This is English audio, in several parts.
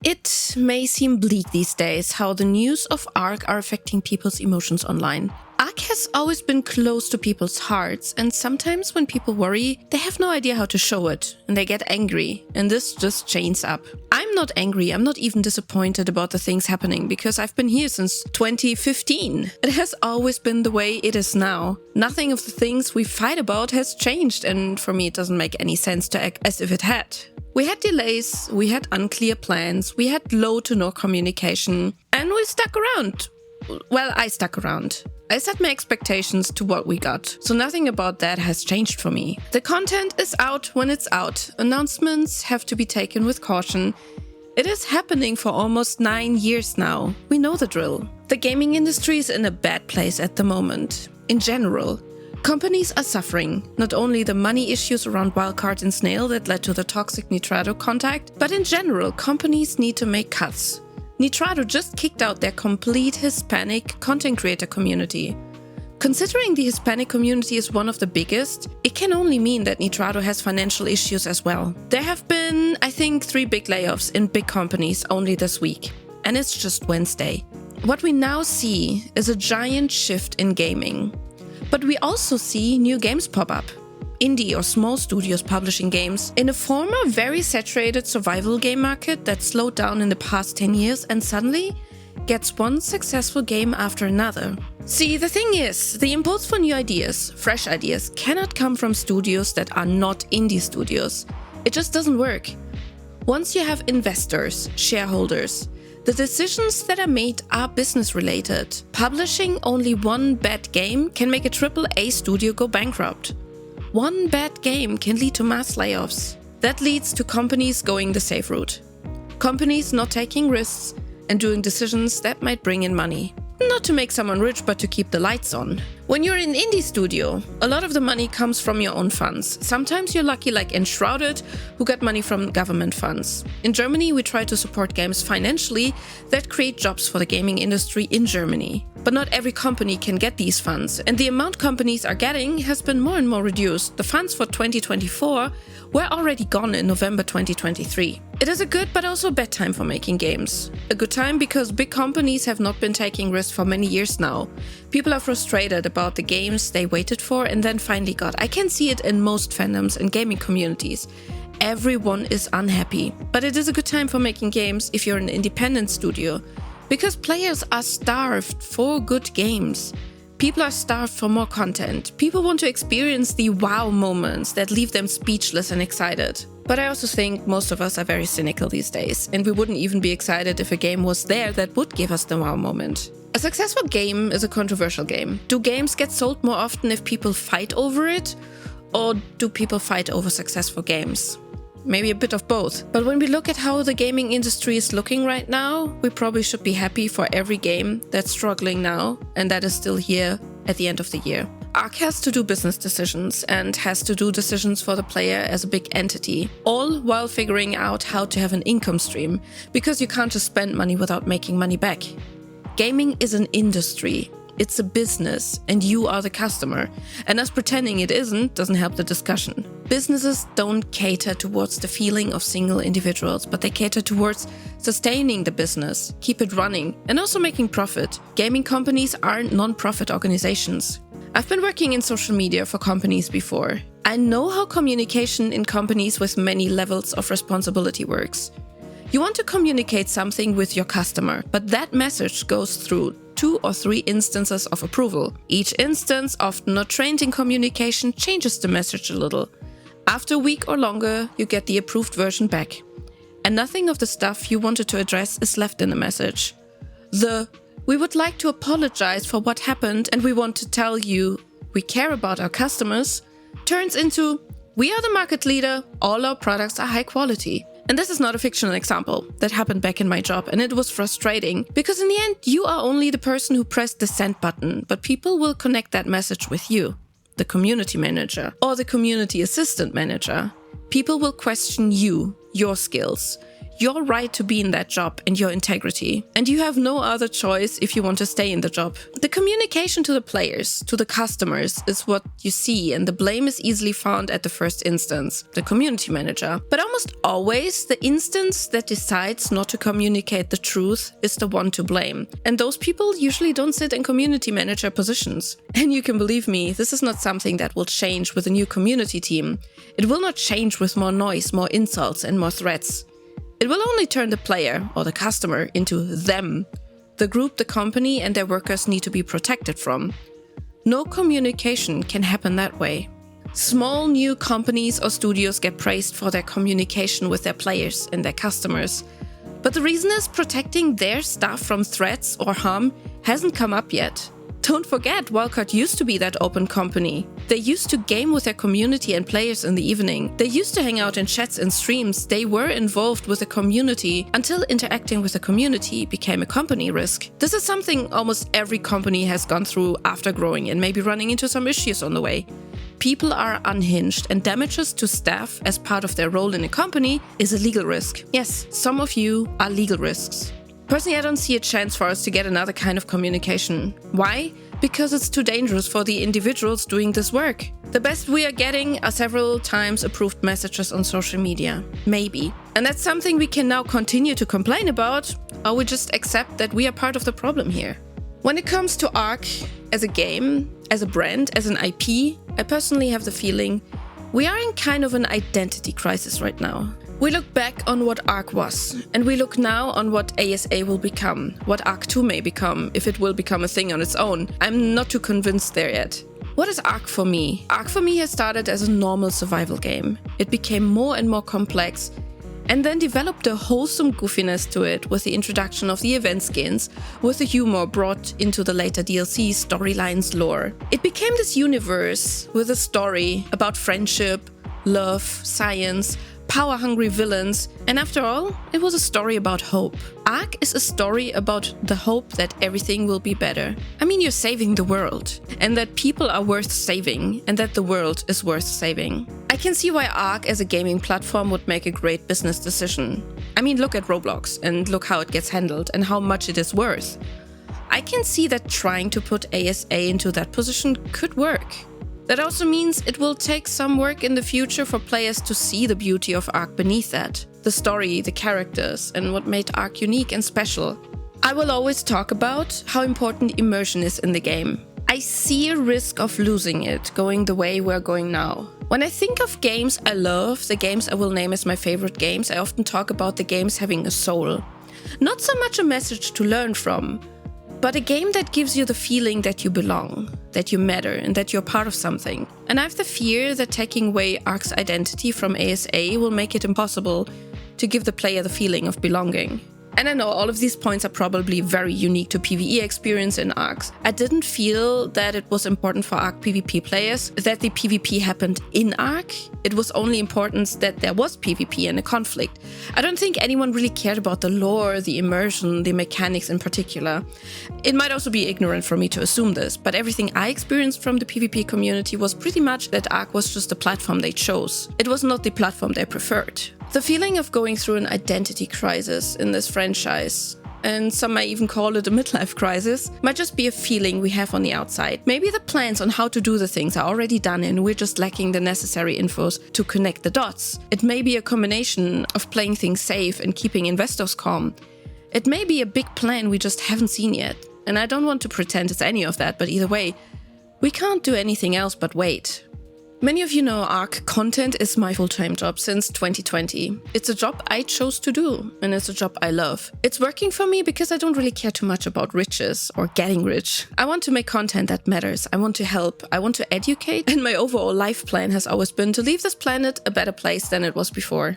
It may seem bleak these days how the news of ARK are affecting people's emotions online. ARK has always been close to people's hearts, and sometimes when people worry, they have no idea how to show it, and they get angry, and this just chains up. I'm not angry, I'm not even disappointed about the things happening, because I've been here since 2015. It has always been the way it is now. Nothing of the things we fight about has changed, and for me it doesn't make any sense to act as if it had. We had delays, we had unclear plans, we had low to no communication, and we stuck around. Well, I stuck around. I set my expectations to what we got, so nothing about that has changed for me. The content is out when it's out. Announcements have to be taken with caution. It is happening for almost 9 years now. We know the drill. The gaming industry is in a bad place at the moment. In general, companies are suffering. Not only the money issues around Wildcard and Snail that led to the toxic Nitrado contact, but in general, companies need to make cuts. Nitrado just kicked out their complete Hispanic content creator community. Considering the Hispanic community is one of the biggest, it can only mean that Nitrado has financial issues as well. There have been, I think, 3 big layoffs in big companies only this week. And it's just Wednesday. What we now see is a giant shift in gaming. But we also see new games pop up. Indie or small studios publishing games in a former very saturated survival game market that slowed down in the past 10 years and suddenly gets one successful game after another. See, the thing is, the impulse for new ideas, fresh ideas, cannot come from studios that are not indie studios. It just doesn't work. Once you have investors, shareholders, the decisions that are made are business related. Publishing only one bad game can make a AAA studio go bankrupt. One bad game can lead to mass layoffs. That leads to companies going the safe route. Companies not taking risks and doing decisions that might bring in money. Not to make someone rich, but to keep the lights on. When you're in an indie studio, a lot of the money comes from your own funds. Sometimes you're lucky like Enshrouded, who got money from government funds. In Germany, we try to support games financially that create jobs for the gaming industry in Germany. But not every company can get these funds, and the amount companies are getting has been more and more reduced. The funds for 2024 were already gone in November 2023. It is a good but also a bad time for making games. A good time because big companies have not been taking risks for many years now. People are frustrated about the games they waited for and then finally got. I can see it in most fandoms and gaming communities. Everyone is unhappy. But it is a good time for making games if you're an independent studio. Because players are starved for good games. People are starved for more content. People want to experience the wow moments that leave them speechless and excited. But I also think most of us are very cynical these days, and we wouldn't even be excited if a game was there that would give us the wow moment. A successful game is a controversial game. Do games get sold more often if people fight over it? Or do people fight over successful games? Maybe a bit of both. But when we look at how the gaming industry is looking right now, we probably should be happy for every game that's struggling now and that is still here at the end of the year. ARK has to do business decisions and has to do decisions for the player as a big entity, all while figuring out how to have an income stream, because you can't just spend money without making money back. Gaming is an industry. It's a business, and you are the customer. And us pretending it isn't doesn't help the discussion. Businesses don't cater towards the feeling of single individuals, but they cater towards sustaining the business, keep it running, and also making profit. Gaming companies aren't non-profit organizations. I've been working in social media for companies before. I know how communication in companies with many levels of responsibility works. You want to communicate something with your customer, but that message goes through 2 or 3 instances of approval. Each instance, often not trained in communication, changes the message a little. After a week or longer, you get the approved version back. And nothing of the stuff you wanted to address is left in the message. We would like to apologize for what happened and we want to tell you we care about our customers turns into, we are the market leader, all our products are high quality. And this is not a fictional example. That happened back in my job and it was frustrating because in the end you are only the person who pressed the send button, but people will connect that message with you, the community manager or the community assistant manager. People will question you, your skills, your right to be in that job and your integrity. And you have no other choice if you want to stay in the job. The communication to the players, to the customers, is what you see, and the blame is easily found at the first instance, the community manager. But almost always, the instance that decides not to communicate the truth is the one to blame. And those people usually don't sit in community manager positions. And you can believe me, this is not something that will change with a new community team. It will not change with more noise, more insults, and more threats. It will only turn the player or the customer into them, the group the company and their workers need to be protected from. No communication can happen that way. Small new companies or studios get praised for their communication with their players and their customers. But the reason is protecting their staff from threats or harm hasn't come up yet. Don't forget, Wildcard used to be that open company. They used to game with their community and players in the evening. They used to hang out in chats and streams. They were involved with the community until interacting with the community became a company risk. This is something almost every company has gone through after growing and maybe running into some issues on the way. People are unhinged, and damages to staff as part of their role in a company is a legal risk. Yes, some of you are legal risks. Personally, I don't see a chance for us to get another kind of communication. Why? Because it's too dangerous for the individuals doing this work. The best we are getting are several times approved messages on social media. Maybe. And that's something we can now continue to complain about, or we just accept that we are part of the problem here. When it comes to ARK as a game, as a brand, as an IP, I personally have the feeling we are in kind of an identity crisis right now. We look back on what ARK was, and we look now on what ASA will become, what ARK 2 may become, if it will become a thing on its own. I'm not too convinced there yet. What is ARK for me? ARK for me has started as a normal survival game. It became more and more complex, and then developed a wholesome goofiness to it with the introduction of the event skins, with the humor brought into the later DLC storylines lore. It became this universe with a story about friendship, love, science, power-hungry villains, and after all, it was a story about hope. ARK is a story about the hope that everything will be better. I mean, you're saving the world, and that people are worth saving, and that the world is worth saving. I can see why ARK as a gaming platform would make a great business decision. I mean, look at Roblox, and look how it gets handled, and how much it is worth. I can see that trying to put ASA into that position could work. That also means it will take some work in the future for players to see the beauty of ARK beneath that. The story, the characters, and what made ARK unique and special. I will always talk about how important immersion is in the game. I see a risk of losing it, going the way we're going now. When I think of games I love, the games I will name as my favorite games, I often talk about the games having a soul. Not so much a message to learn from, but a game that gives you the feeling that you belong, that you matter, and that you're part of something. And I have the fear that taking away ARK's identity from ASA will make it impossible to give the player the feeling of belonging. And I know all of these points are probably very unique to PvE experience in ARKs. I didn't feel that it was important for ARK PvP players that the PvP happened in ARK. It was only important that there was PvP and a conflict. I don't think anyone really cared about the lore, the immersion, the mechanics in particular. It might also be ignorant for me to assume this, but everything I experienced from the PvP community was pretty much that ARK was just the platform they chose. It was not the platform they preferred. The feeling of going through an identity crisis in this franchise, and some might even call it a midlife crisis, might just be a feeling we have on the outside. Maybe the plans on how to do the things are already done and we're just lacking the necessary infos to connect the dots. It may be a combination of playing things safe and keeping investors calm. It may be a big plan we just haven't seen yet. And I don't want to pretend it's any of that, but either way, we can't do anything else but wait. Many of you know ARK content is my full-time job since 2020. It's a job I chose to do, and it's a job I love. It's working for me because I don't really care too much about riches or getting rich. I want to make content that matters. I want to help. I want to educate. And my overall life plan has always been to leave this planet a better place than it was before.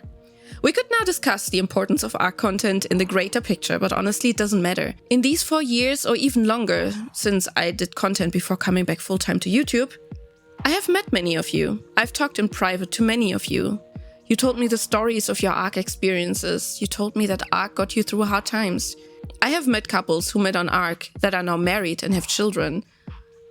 We could now discuss the importance of ARK content in the greater picture, but honestly, it doesn't matter. In these 4 years, or even longer, since I did content before coming back full-time to YouTube, I have met many of you. I've talked in private to many of you. You told me the stories of your ARK experiences. You told me that ARK got you through hard times. I have met couples who met on ARK that are now married and have children.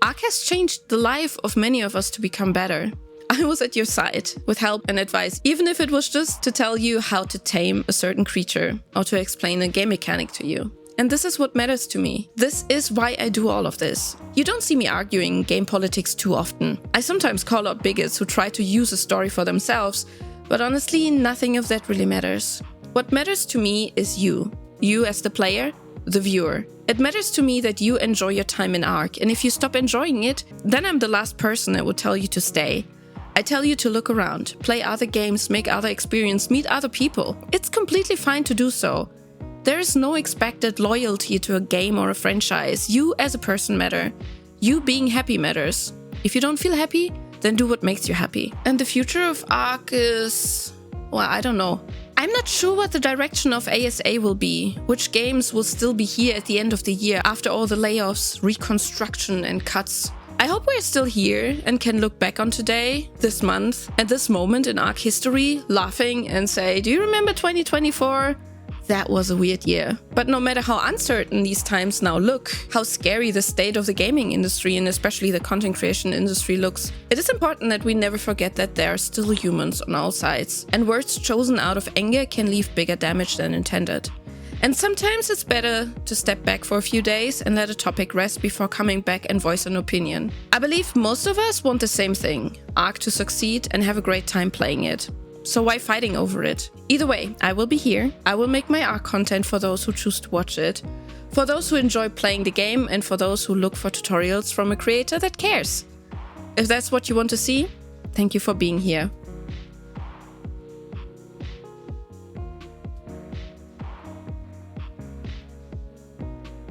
ARK has changed the life of many of us to become better. I was at your side with help and advice, even if it was just to tell you how to tame a certain creature or to explain a game mechanic to you. And this is what matters to me. This is why I do all of this. You don't see me arguing game politics too often. I sometimes call out bigots who try to use a story for themselves, but honestly, nothing of that really matters. What matters to me is you. You as the player, the viewer. It matters to me that you enjoy your time in ARK, and if you stop enjoying it, then I'm the last person that would tell you to stay. I tell you to look around, play other games, make other experiences, meet other people. It's completely fine to do so. There is no expected loyalty to a game or a franchise. You as a person matter. You being happy matters. If you don't feel happy, then do what makes you happy. And the future of ARK is... well, I don't know. I'm not sure what the direction of ASA will be, which games will still be here at the end of the year after all the layoffs, reconstruction and cuts. I hope we're still here and can look back on today, this month, and this moment in ARK history, laughing and say, do you remember 2024? That was a weird year. But no matter how uncertain these times now look, how scary the state of the gaming industry and especially the content creation industry looks, it is important that we never forget that there are still humans on all sides, and words chosen out of anger can leave bigger damage than intended. And sometimes it's better to step back for a few days and let a topic rest before coming back and voice an opinion. I believe most of us want the same thing, ARK to succeed and have a great time playing it. So why fighting over it? Either way, I will be here. I will make my ARK content for those who choose to watch it, for those who enjoy playing the game, and for those who look for tutorials from a creator that cares. If that's what you want to see, thank you for being here.